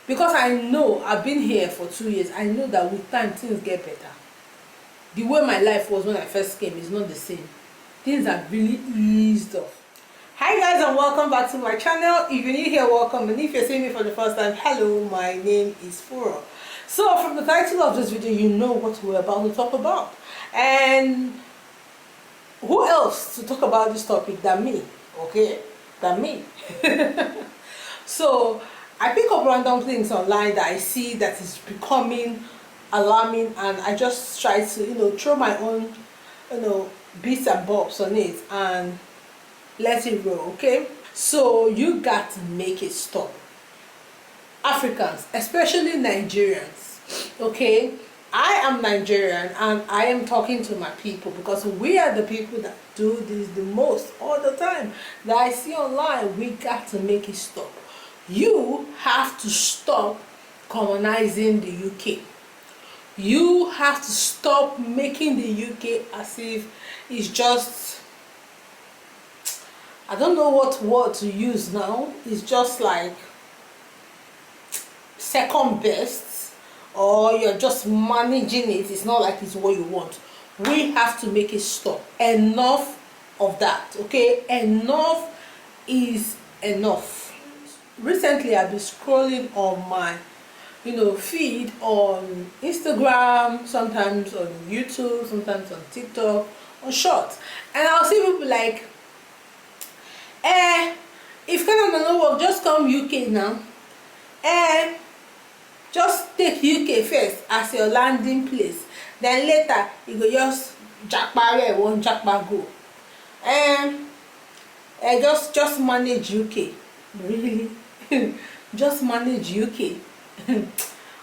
Because I know I've been here for 2 years. I know that with time things get better. The way my life was when I first came is not the same. Things have really eased off. Hi guys, and welcome back to my channel. If you're new here, welcome, and if you're seeing me for the first time, hello, my name is Furo. So from the title of this video, you know what we're about to talk about. And who else to talk about this topic than me? Okay, than me. So I pick up random things online that I see that is becoming alarming, and I just try to throw my own bits and bobs on it and let it roll. Okay, so you got to make it stop. Africans, especially Nigerians, okay, I am Nigerian and I am talking to my people because we are the people that do this the most all the time that I see online. We got to make it stop. You have to stop colonizing the UK. You have to stop making the UK as if it's just, I don't know what word to use now. It's just like second best, or you're just managing it. It's not like it's what you want. We have to make it stop. Enough of that, okay? Enough is enough. Recently I've been scrolling on my feed on Instagram, sometimes on YouTube, sometimes on TikTok, on Shorts, and I'll see people like, if Canada no work, just come UK now. Just take UK first as your landing place, then later you go just Japa where you want Japa go. Just manage UK. Really? Just manage UK.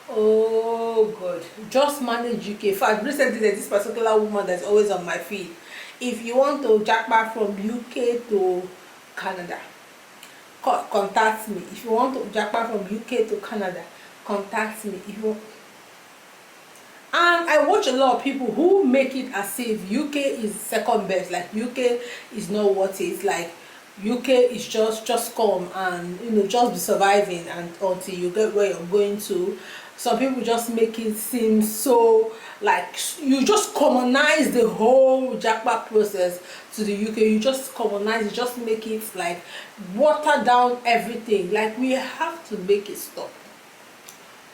Oh God, just manage UK. In fact, recently there's this particular woman that's always on my feed. If you want to jackpot from UK to Canada, contact me. If you want to jackpot from UK to Canada, contact me. If you... And I watch a lot of people who make it as if UK is second best, like UK is not what it is, like UK is just come and just be surviving and until you get where you're going to. Some people just make it seem so like you just commonize the whole jackpot process to the UK. You just commonize it, just make it like water down everything. Like we have to make it stop.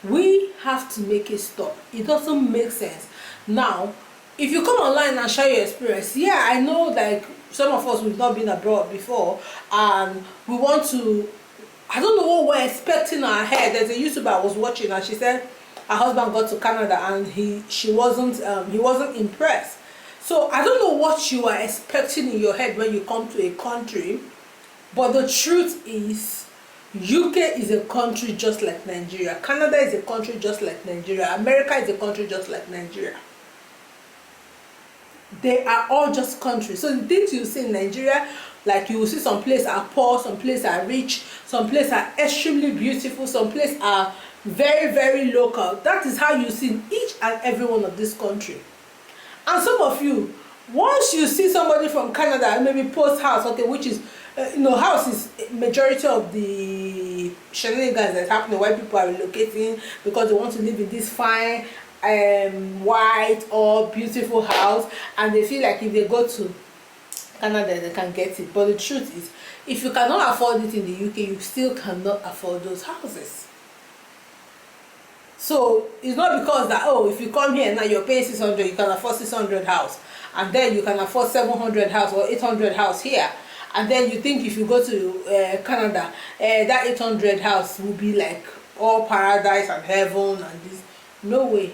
We have to make it stop. It doesn't make sense. Now, if you come online and share your experience, yeah, I know like some of us, we've not been abroad before and we want to, I don't know what we're expecting in our head. There's a YouTuber I was watching and she said her husband got to Canada and he wasn't impressed. So I don't know what you are expecting in your head when you come to a country, but the truth is UK is a country just like Nigeria. Canada is a country just like Nigeria. America is a country just like Nigeria. They are all just countries. So the things you see in Nigeria, like you will see some places are poor, some places are rich, some places are extremely beautiful, some places are very, very local. That is how you see in each and every one of this country. And some of you, once you see somebody from Canada, maybe post house, okay, which is house is majority of the shenanigans that's happening, why people are relocating because they want to live in this fine white or beautiful house, and they feel like if they go to Canada they can get it. But the truth is, if you cannot afford it in the UK, you still cannot afford those houses. So it's not because that, oh, if you come here now you're paying 600, you can afford 600 house, and then you can afford 700 house or 800 house here, and then you think if you go to Canada, that 800 house will be like all paradise and heaven and this. No way.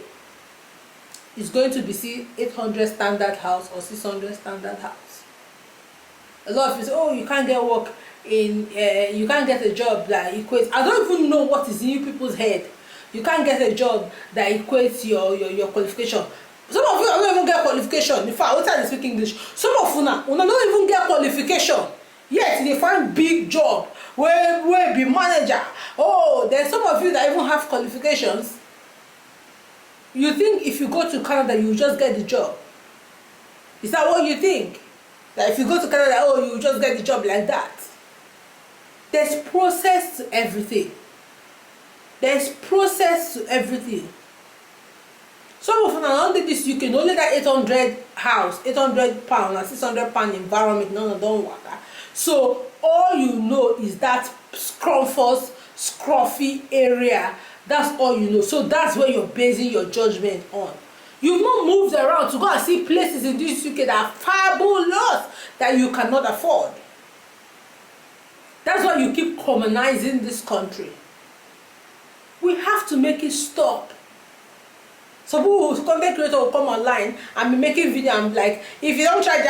It's going to be 800 standard house or 600 standard house. A lot of people say, oh, you can't get work in, you can't get a job that equates. I don't even know what is in you people's head. You can't get a job that equates your qualification. Some of you don't even get qualification. In fact, outside they speak English. Some of you now don't even get qualification. Yet they find big job where be manager. Oh, there's some of you that even have qualifications. You think if you go to Canada, you just get the job? Is that what you think? That if you go to Canada, oh, you just get the job like that? There's process to everything. There's process to everything. Some of una don dey this UK, only that 800 house, 800 pound and 600 pound environment, none of don waka. So all you know is that scruffy area. That's all you know. So that's where you're basing your judgment on. You've not moved around to go and see places in this UK that are fabulous that you cannot afford. That's why you keep commonizing this country. We have to make it stop. Some people who content creator will come online and be making video and be like, if you don't try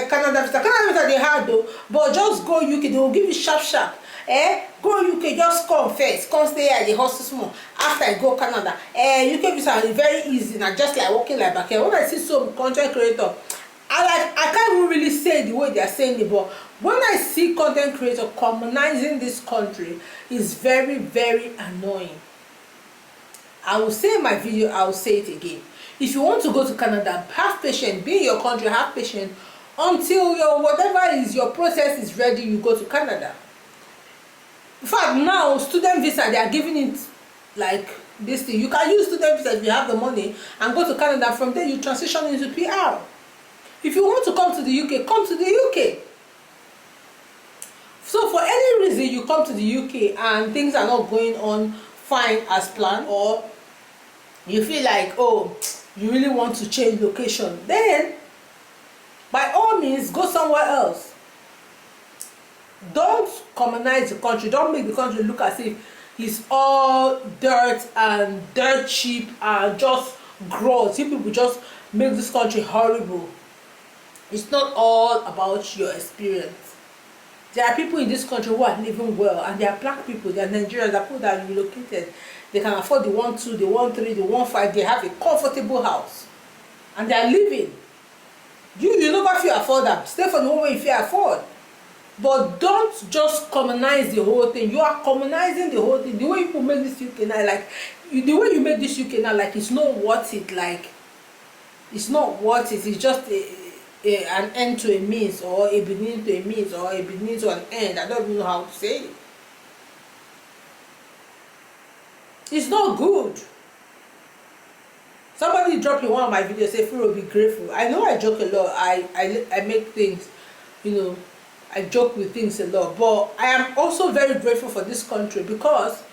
Canada visa they hard though, but just go UK, they will give you sharp. Go UK, just come first, come stay at the hostel small. After I go Canada, UK visa is very easy, not just like walking like back here. When I see some content creator, I can't even really say the way they are saying it, but when I see content creator commonizing this country, it's very, very annoying. I will say in my video, I will say it again. If you want to go to Canada, have patience, be in your country, have patience until your whatever is your process is ready, you go to Canada. In fact, now student visa, they are giving it like this thing. You can use student visa if you have the money and go to Canada. From there you transition into PR. If you want to come to the UK, come to the UK. So for any reason you come to the UK and things are not going on fine as planned, or you feel like, oh, you really want to change location, then by all means go somewhere else. Don't commonize the country. Don't make the country look as if it's all dirt and dirt cheap and just gross. You people just make this country horrible. It's not all about your experience. There are people in this country who are living well, and they are black people, they are Nigerians, they are people that are relocated. They can afford the 1-2, the 1-3, the 1-5, they have a comfortable house. And they are living. You never feel afford them. Stay for the one way you feel afford. But don't just commonize the whole thing. You are commonizing the whole thing. The way people make this UK now, like, the way you make this UK now, like, it's not worth it. Like, it's not worth it. It's just an end to a means, or a beginning to a means, or a beginning to an end. I don't even know how to say it. It's not good. Somebody dropped in one of my videos, say, Furo, be grateful. I know I joke a lot. I make things, you know, I joke with things a lot. But I am also very grateful for this country, because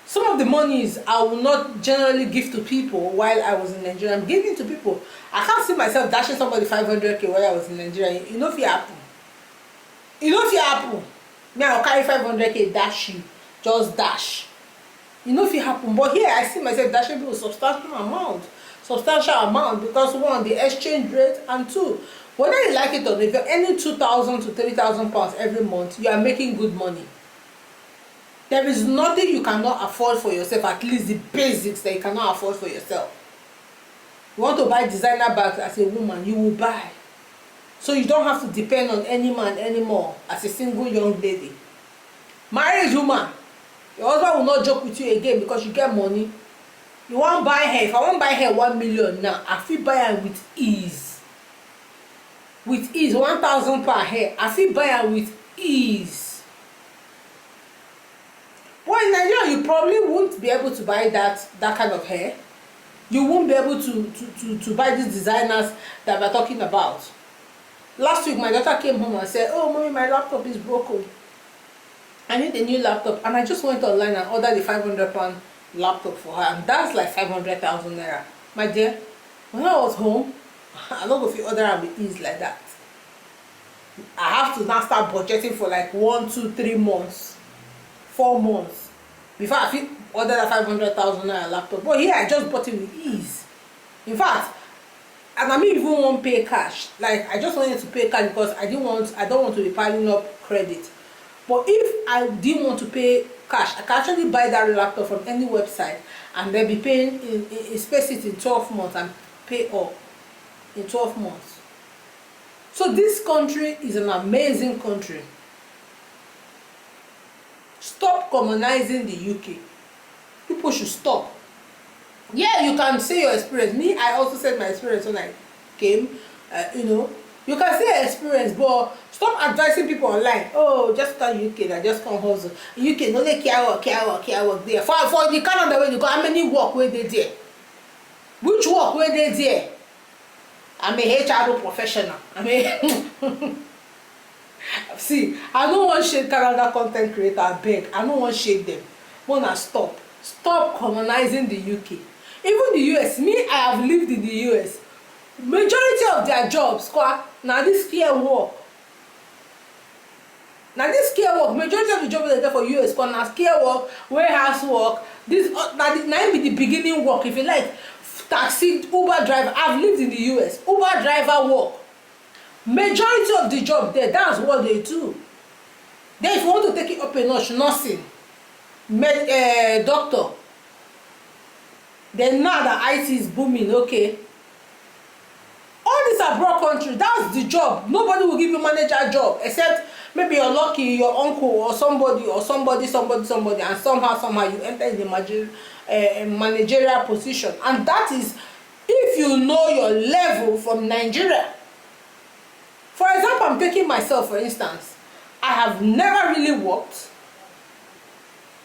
some of the monies I will not generally give to people while I was in Nigeria. I'm giving to people. I can't see myself dashing somebody 500k while I was in Nigeria. You know if it happen. You know if it happen. Me, I'll carry 500k, dash you. Just dash. You know if it happen. But here I see myself dashing people substantial amount. Because one, the exchange rate, and two, whether you like it or not, if you're earning 2,000 to 3,000 pounds every month, you are making good money. There is nothing you cannot afford for yourself, at least the basics that you cannot afford for yourself. You want to buy designer bags as a woman, you will buy. So you don't have to depend on any man anymore as a single young lady. Married woman, your husband will not joke with you again because you get money. You want to buy hair. If I want to buy hair 1 million now, I feel buy her with ease. With ease, 1,000 per hair. I feel buy her with ease. Well, in Nigeria, you probably won't be able to buy that kind of hair. You won't be able to buy these designers that we're talking about. Last week, my daughter came home and said, oh, mommy, my laptop is broken. I need a new laptop. And I just went online and ordered the 500 pound laptop for her. And that's like 500,000 naira. My dear, when I was home, I don't know if you order her with ease like that. I have to now start budgeting for like 1, 2, 3 months, 4 months before I fit order that 500,000 naira laptop. But here I just bought it with ease. In fact, and I mean even won't pay cash. Like I just wanted to pay cash because I don't want to be piling up credit. But if I didn't want to pay cash, I can actually buy that laptop from any website and then be paying in space it in 12 months and pay up in 12 months. So this country is an amazing country. Stop commonizing the UK. People should stop. Yeah, you can say your experience. Me, I also said my experience when I came. You You can say experience, but stop advising people online. Oh, just come UK, that just come hustle. UK, no dey care work there. For the Canada where you go, how many work where they there? Which work where they there? I'm a HR professional. I mean, see, I don't want shade Canada content creator, beg. I don't want shade them. Wanna stop. Stop colonizing the UK. Even the US, me, I have lived in the US. Majority of their jobs, now this care work. Now this care work, majority of the jobs they get for US, now care work, warehouse work. This now be the beginning work. If you like, taxi, Uber driver. I've lived in the US. Uber driver work. Majority of the job there, that's what they do. Then if you want to take it up a notch, nursing, doctor. Then now that IT is booming, okay. All these abroad countries, that's the job. Nobody will give you manager job except maybe you're lucky, your uncle or somebody, and somehow you enter in the managerial position. And that is if you know your level from Nigeria. For example, I'm taking myself for instance. I have never really worked.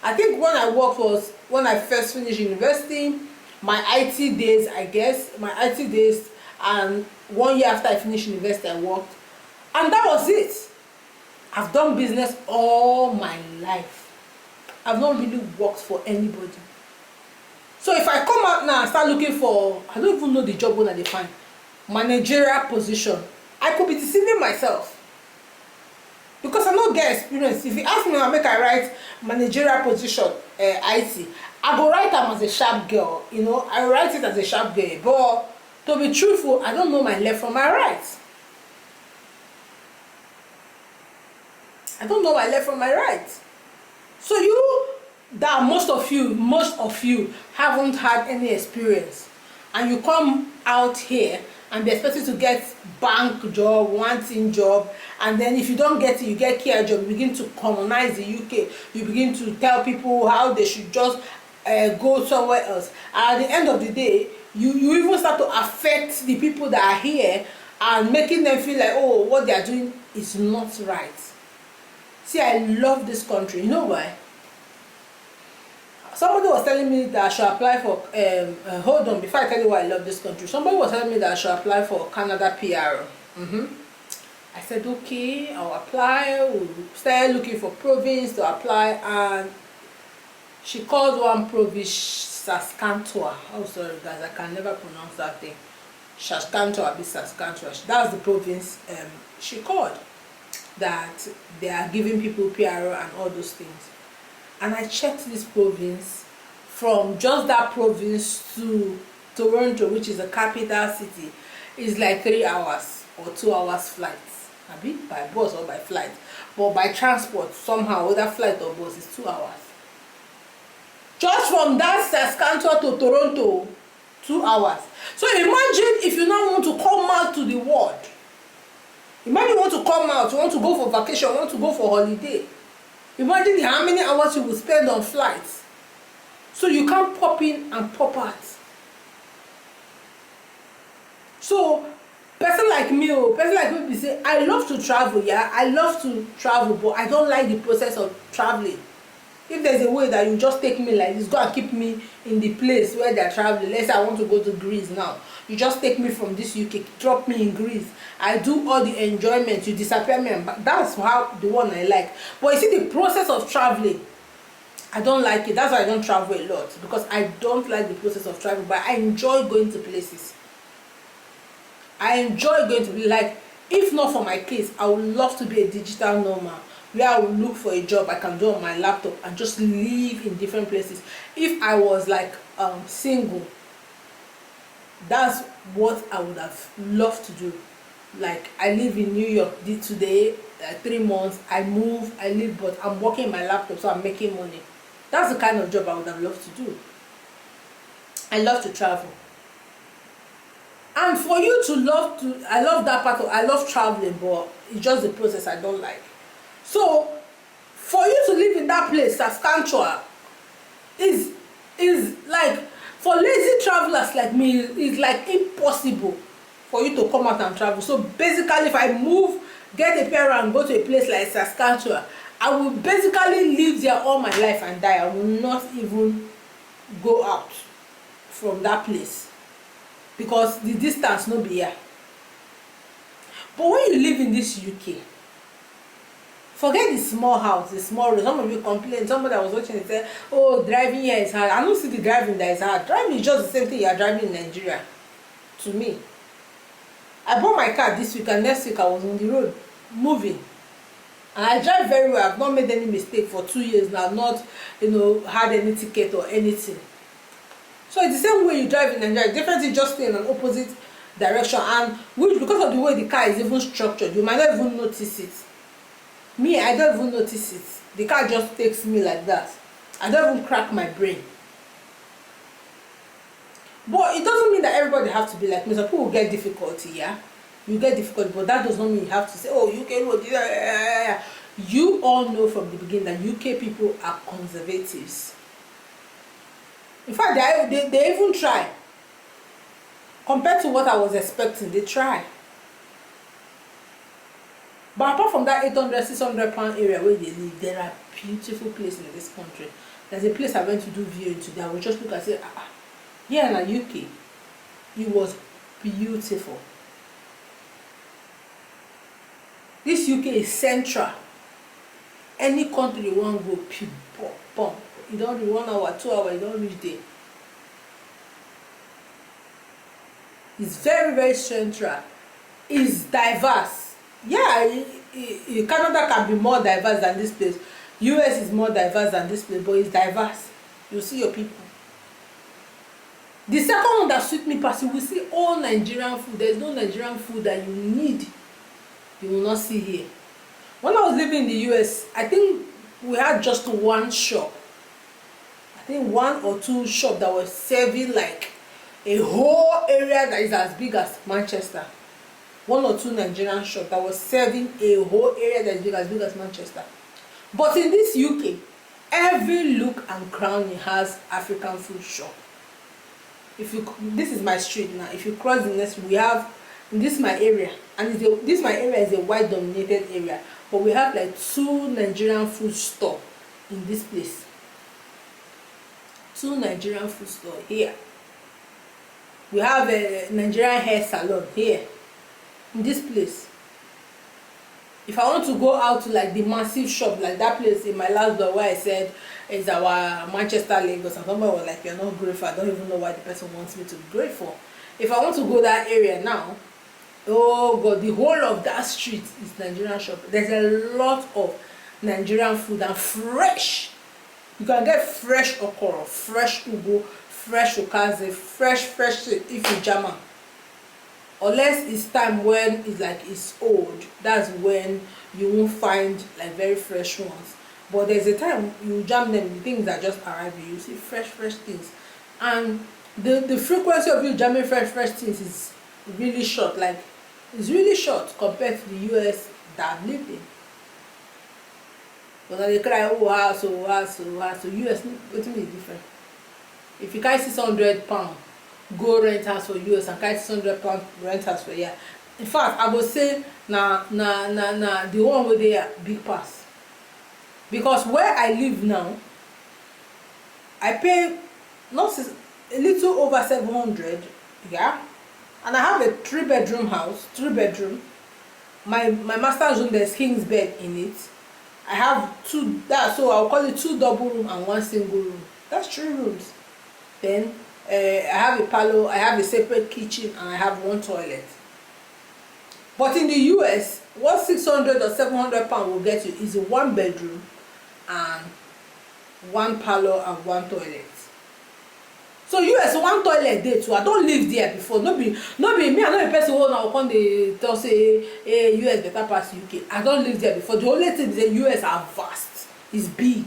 I think when I worked was when I first finished university, my IT days, I guess, and 1 year after I finished university, I worked. And that was it. I've done business all my life. I've not really worked for anybody. So if I come out now and start looking for, I don't even know the job when I define, managerial position, I could be deceiving myself. Because I don't get experience. If you ask me, I make I write managerial position, IT, I go write them as a sharp girl. You know, I write it as a sharp girl. But to be truthful, I don't know my left from my right. I don't know my left from my right. So most of you haven't had any experience, and you come out here and be expected to get bank job, one-thing job, and then if you don't get it, you get care job. You begin to colonize the UK. You begin to tell people how they should just go somewhere else. And at the end of the day, you even start to affect the people that are here and making them feel like, oh, what they are doing is not right. See, I love this country. You know why? Somebody was telling me that I should apply for, hold on, before I tell you why I love this country. Somebody was telling me that I should apply for Canada PR. I said, okay, I'll apply. We'll start looking for province to apply. And she called one province Saskatchewan. Oh, sorry, guys, I can never pronounce that thing. Saskatchewan, Saskatchewan. That's the province she called. That they are giving people PR and all those things. And I checked this province, from just that province to Toronto, which is the capital city, is like 3 hours or 2 hours flights. Maybe by bus or by flight. But by transport, somehow, whether flight or bus, is 2 hours. Just from that Saskatchewan to Toronto, 2 hours. So imagine if you now want to come out to the world. Imagine you want to come out, you want to go for vacation, you want to go for holiday. Imagine how many hours you will spend on flights. So you can't pop in and pop out. So, person like me say, I love to travel, yeah, I love to travel, but I don't like the process of traveling. If there's a way that you just take me like this, go and keep me in the place where they're traveling. Let's say I want to go to Greece now. You just take me from this UK, drop me in Greece. I do all the enjoyment, you disappear me. That's how the one I like. But you see, the process of traveling, I don't like it. That's why I don't travel a lot. Because I don't like the process of traveling. But I enjoy going to places. I enjoy going to places. Like, if not for my case, I would love to be a digital nomad, where I will look for a job I can do on my laptop and just live in different places. If I was like single, that's what I would have loved to do. Like, I live in New York today, 3 months, I move, I live, but I'm working my laptop, so I'm making money. That's the kind of job I would have loved to do. I love to travel. And for you to love to, I love that part of, I love traveling, but it's just the process I don't like. So, for you to live in that place, Saskatchewan, is like, for lazy travelers like me, is like impossible. for you to come out and travel. So basically, if I move, get a pair and go to a place like Saskatchewan, I will basically live there all my life and die. I will not even go out from that place because the distance no be here. But when you live in this UK, forget the small house, the small road. Some of you complain, somebody that was watching it said, oh, driving here is hard. I don't see the driving that is hard. Driving is just the same thing you are driving in Nigeria. To me, I bought my car this week and next week I was on the road moving, and I drive very well. I've not made any mistake for 2 years now. I've not, had any ticket or anything. So it's the same way you drive in Nigeria. Differently, just stay in an opposite direction, and which, because of the way the car is even structured, you might not even notice it. Me, I don't even notice it. The car just takes me like that. I don't even crack my brain. But it doesn't mean that everybody has to be like me. Some people get difficulty, yeah? You get difficulty, but that does not mean you have to say, oh, UK road. You all know from the beginning that UK people are conservatives. In fact, they even try. Compared to what I was expecting, they try. But apart from that 800, 600 pound area where they live, there are beautiful places in this country. There's a place I went to do viewing today. I would just look and say, here in the UK, it was beautiful. This UK is central. Any country you want to go, boom. You don't reach 1 hour, 2 hours, you don't reach there. It's very, very central. It's diverse. Yeah, Canada can be more diverse than this place. US is more diverse than this place, but it's diverse. You see your people. The second one that suits me past, you will see all Nigerian food. There is no Nigerian food that you need. You will not see here. When I was living in the US, I think we had just one shop. I think 1 or 2 shops that were serving like a whole area that is as big as Manchester. 1 or 2 Nigerian shops that was serving a whole area that is as big as Manchester. But in this UK, every look and crown has African food shop. This is my street now. If you cross the next, we have, this is my area, and this my area is a white dominated area, but we have like 2 Nigerian food store in this place. 2 Nigerian food store here. We have a Nigerian hair salon here in this place. If I want to go out to like the massive shop like that place in my last door where I said is our Manchester, Lagos, and somebody was like, you're not grateful. I don't even know why the person wants me to be grateful. If I want to go that area now, oh God, the whole of that street is Nigerian shop. There's a lot of Nigerian food and fresh. You can get fresh okoro, fresh ugu, fresh okaze, fresh if you Jama. Unless it's time when it's old, that's when you won't find like very fresh ones. But there's a time you jam them, the things that just arrive, you see fresh things. And the frequency of you jamming fresh things is really short. Like, it's really short compared to the US that I've lived in. But they cry, oh, how so US, what is different? If you carry 600 pounds, go rent house for US and carry 600 pounds rent house for here. In fact, I would say na the one where they are big pass. Because where I live now, I pay not a little over 700, yeah, and I have a 3-bedroom house, 3-bedroom. My master's room, there's king's bed in it. I have 2, so I'll call it 2 double room and 1 single room. That's 3 rooms. Then I have a parlor, I have a separate kitchen, and I have 1 toilet. But in the US, what 600 or 700 pounds will get you is a 1 bedroom and 1 parlor and 1 toilet. So US 1 toilet there too. I don't live there before. No be me. I know a person who now come dey tell say US better pass UK. I don't live there before. The only thing is that US are vast. It's big.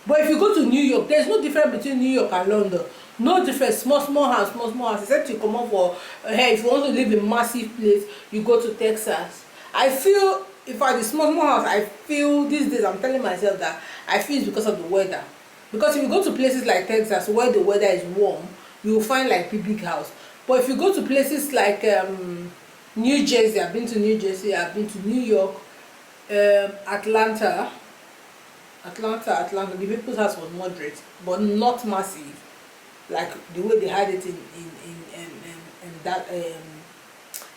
But if you go to New York, there's no difference between New York and London. No difference. Small house. Except you come up for if you want to live in massive place, you go to Texas. I feel if I the small house, I feel these days I'm telling myself that I feel it's because of the weather. Because if you go to places like Texas where the weather is warm, you will find like big house. But if you go to places like New Jersey, I've been to New Jersey, I've been to New York, Atlanta, the people's house was moderate, but not massive, like the way they had it in that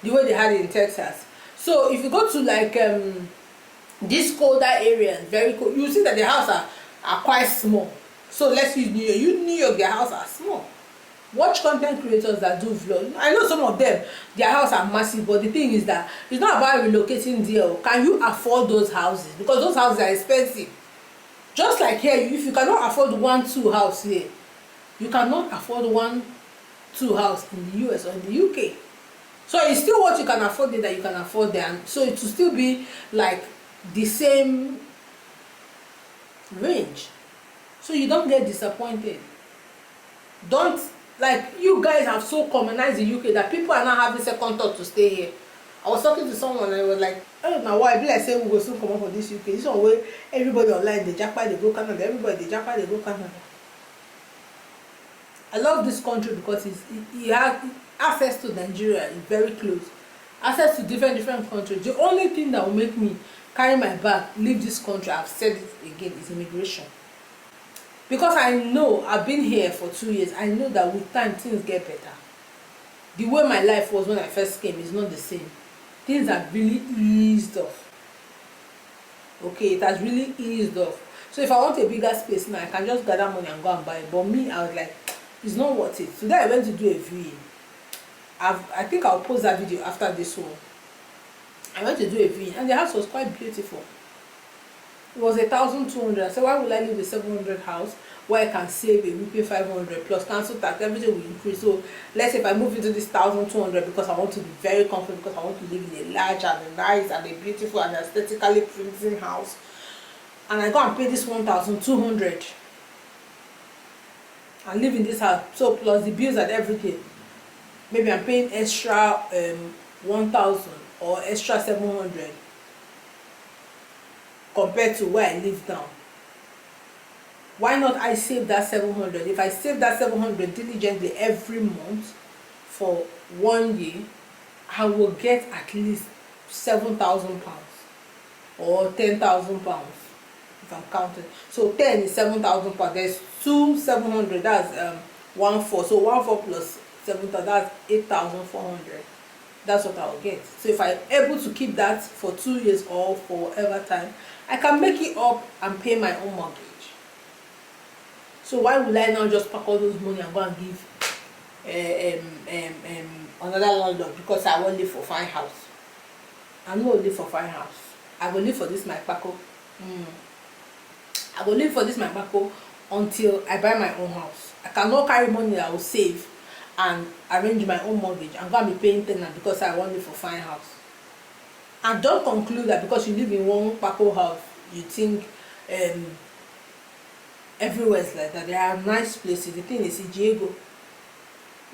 the way they had it in Texas. So if you go to like these colder areas, very cold, you see that the houses are quite small. So let's use New York. New York, their houses are small. Watch content creators that do vlog. I know some of them, their houses are massive, but the thing is that it's not about relocating there. Can you afford those houses? Because those houses are expensive. Just like here, if you cannot afford 1-2 house here, you cannot afford 1-2 house in the US or in the UK. So it's still what you can afford there that you can afford there. And so it will still be like the same range. So you don't get disappointed. Don't, like, you guys have so commonized the UK that people are not having second thought to stay here. I was talking to someone and I was like, I don't know why, I be like saying we will soon come up for this UK. This one where everybody online, they Japa, they go Canada, everybody they Japa, they go Canada. I love this country because it has access to Nigeria, it's very close. Access to different countries. The only thing that will make me carry my bag, leave this country, I've said it again, is immigration. Because I know, I've been here for 2 years, I know that with time things get better. The way my life was when I first came is not the same. Things have really eased off. Okay, it has really eased off. So if I want a bigger space now, I can just gather money and go and buy it. But me, I was like, it's not worth it. Today I went to do a viewing. I think I'll post that video after this one. I went to do a viewing and the house was quite beautiful. It was 1,200. I said, why would I leave a 700 house where I can save a weekly 500 plus council tax? Everything will increase. So let's say if I move into this 1,200 because I want to be very comfortable, because I want to live in a large and a nice and a beautiful and aesthetically pleasing house, and I go and pay this 1,200 and live in this house. So plus the bills and everything, maybe I'm paying extra 1,000 or extra 700 compared to where I live now. Why not I save that 700? If I save that 700 diligently every month for 1 year, I will get at least 7,000 pounds or 10,000 pounds if I'm counting. So 10 is 7,000 pounds. There's 700. That's 1/4. So 1/4 plus 7,000. That's 8,400. That's what I'll get. So if I'm able to keep that for 2 years or for whatever time, I can make it up and pay my own mortgage. So why would I now just pack all those money and go and give another landlord because I won't live for fine house? I no live for fine house. I will live for this my pako. I will live for this my pako until I buy my own house. I cannot carry money that I will save and arrange my own mortgage. I'm going to be paying tenant because I want live for fine house. And don't conclude that because you live in one pako house, you think everywhere is like that. There are nice places. The thing is Ijego,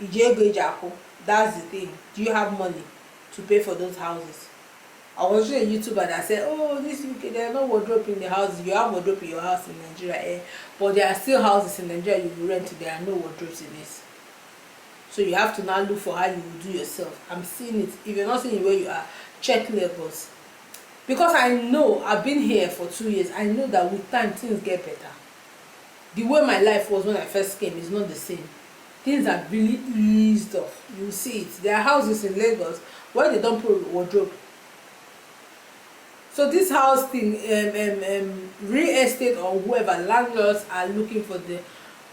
Japa. That's the thing. Do you have money to pay for those houses? I was watching a YouTuber that said, oh, this UK, there are no wardrobe in the houses. You have wardrobe in your house in Nigeria, but there are still houses in Nigeria you will rent. There are no wardrobes in this. So you have to now look for how you will do yourself. I'm seeing it. If you're not seeing it where you are, check levels. Because I know, I've been here for 2 years, I know that with time things get better. The way my life was when I first came is not the same. Things have really eased off. You will see it. There are houses in Lagos where they don't put wardrobe. So this house thing, real estate or whoever, landlords are looking for the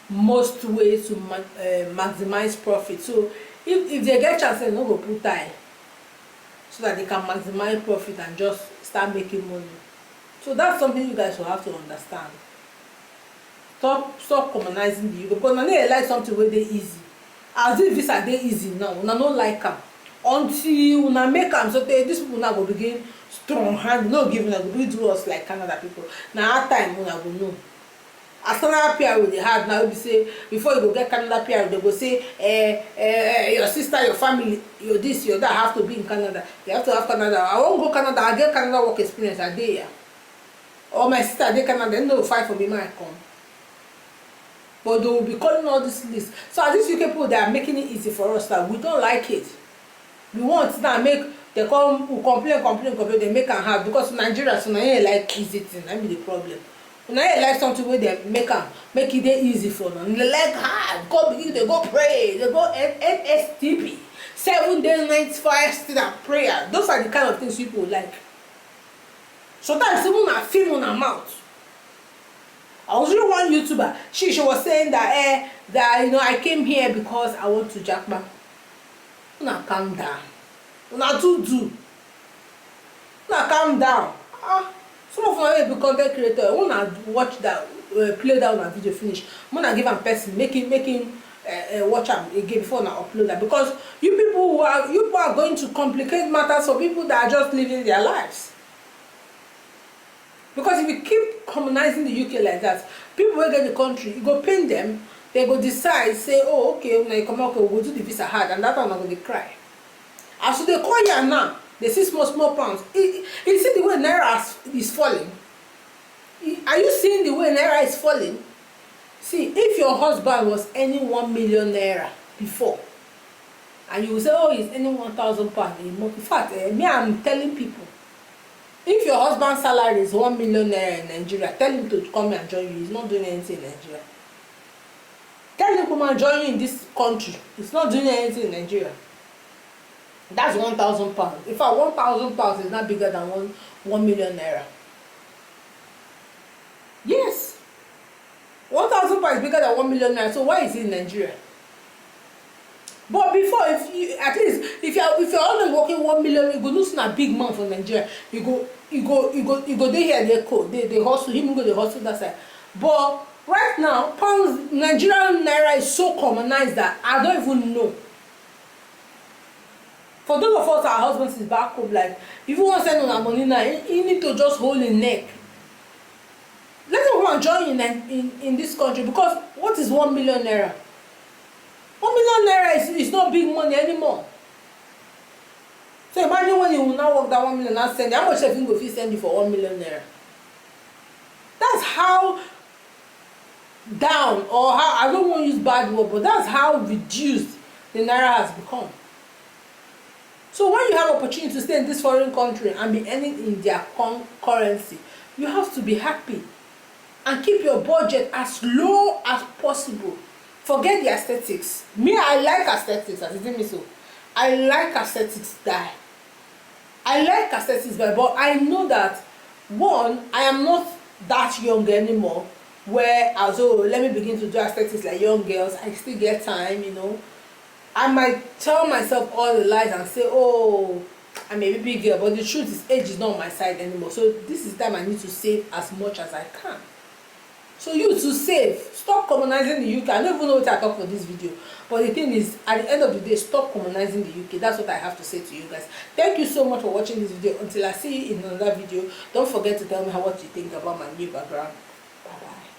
most ways to maximize profit. So if they get chance, they no go put tie so that they can maximize profit and just start making money. So that's something you guys will have to understand. Stop commonizing the UK, because now they like something where they easy. As if this are they easy now, una no like them until una make them. So these people now go begin strong hand, no giving us, we do us like Canada people. Now at time una go know. As Canada PR they have now, we say before you go get Canada PR, they go say your sister, your family, your this, your that have to be in Canada. They have to have Canada. I won't go Canada. I get Canada work experience a day. Or my sister they Canada, they no fight for me when I come. but they will be calling all this list. So as these UK people, they are making it easy for us, that we don't like it. We want now make they come complain, they make am hard, because Nigeria, so now like easy thing. That be the problem. Now you like something where they make it dey easy for them. They like hard. Go begin, they go pray, they go NSTP, 7 days, nights, fasting and prayer. Those are the kind of things people like. Sometimes even a film on her mouth. I was reading one YouTuber. She was saying that I came here because I want to Japa. Una calm down. Una do. Una calm down. Some of my be content creator. Una watch that, play that on a video finish. Una give a person make him watch am again before una upload that, because you people are going to complicate matters for people that are just living their lives. Because if you keep commonizing the UK like that, people will get the country, you go pain them, they go decide, say, oh, okay, when you come out, we'll do the visa hard, and that one not going to cry. As so they call you now, they see small pounds. You see the way Naira is falling? Are you seeing the way Naira is falling? See, if your husband was earning 1 million Naira before, and you will say, oh, he's earning 1,000 pounds a month. In fact, me, I'm telling people, if your husband's salary is 1 million Naira in Nigeria, tell him to come and join you. He's not doing anything in Nigeria. Tell him to come and join you in this country. He's not doing anything in Nigeria. That's 1,000 pounds. In fact, 1,000 pounds is not bigger than 1 million Naira. Yes. 1,000 pounds is bigger than 1 million Naira. So why is he in Nigeria? But before, if you're only working 1 million, you go lose a big man from Nigeria. You go they here, they hustle, him go they hustle that side. But right now, pounds, Nigerian Naira is so commonized that I don't even know. For those of us, our husbands is back home, like, if you want to send on our money now, you need to just hold his neck. Let him come and join in this country, because what is 1 million Naira? 1 million Naira is not big money anymore. So imagine when you will now work that 1 million and send, how much have you go fit send you for 1 million Naira? That's how down, or how, I don't want to use bad word, but that's how reduced the Naira has become. So when you have opportunity to stay in this foreign country and be earning in their currency, you have to be happy and keep your budget as low as possible. Forget the aesthetics. Me, I like aesthetics, as it is me so. I like aesthetics die. I like aesthetics die, but I know that, one, I am not that young anymore, where let me begin to do aesthetics like young girls. I still get time, you know. I might tell myself all the lies and say, oh, I'm a baby girl, but the truth is age is not on my side anymore. So this is time I need to save as much as I can. So you to save, stop commonizing the UK. I don't even know what I talk for this video, but the thing is, at the end of the day, stop commonizing the UK. That's what I have to say to you guys. Thank you so much for watching this video. Until I see you in another video, don't forget to tell me what you think about my new background. Bye bye.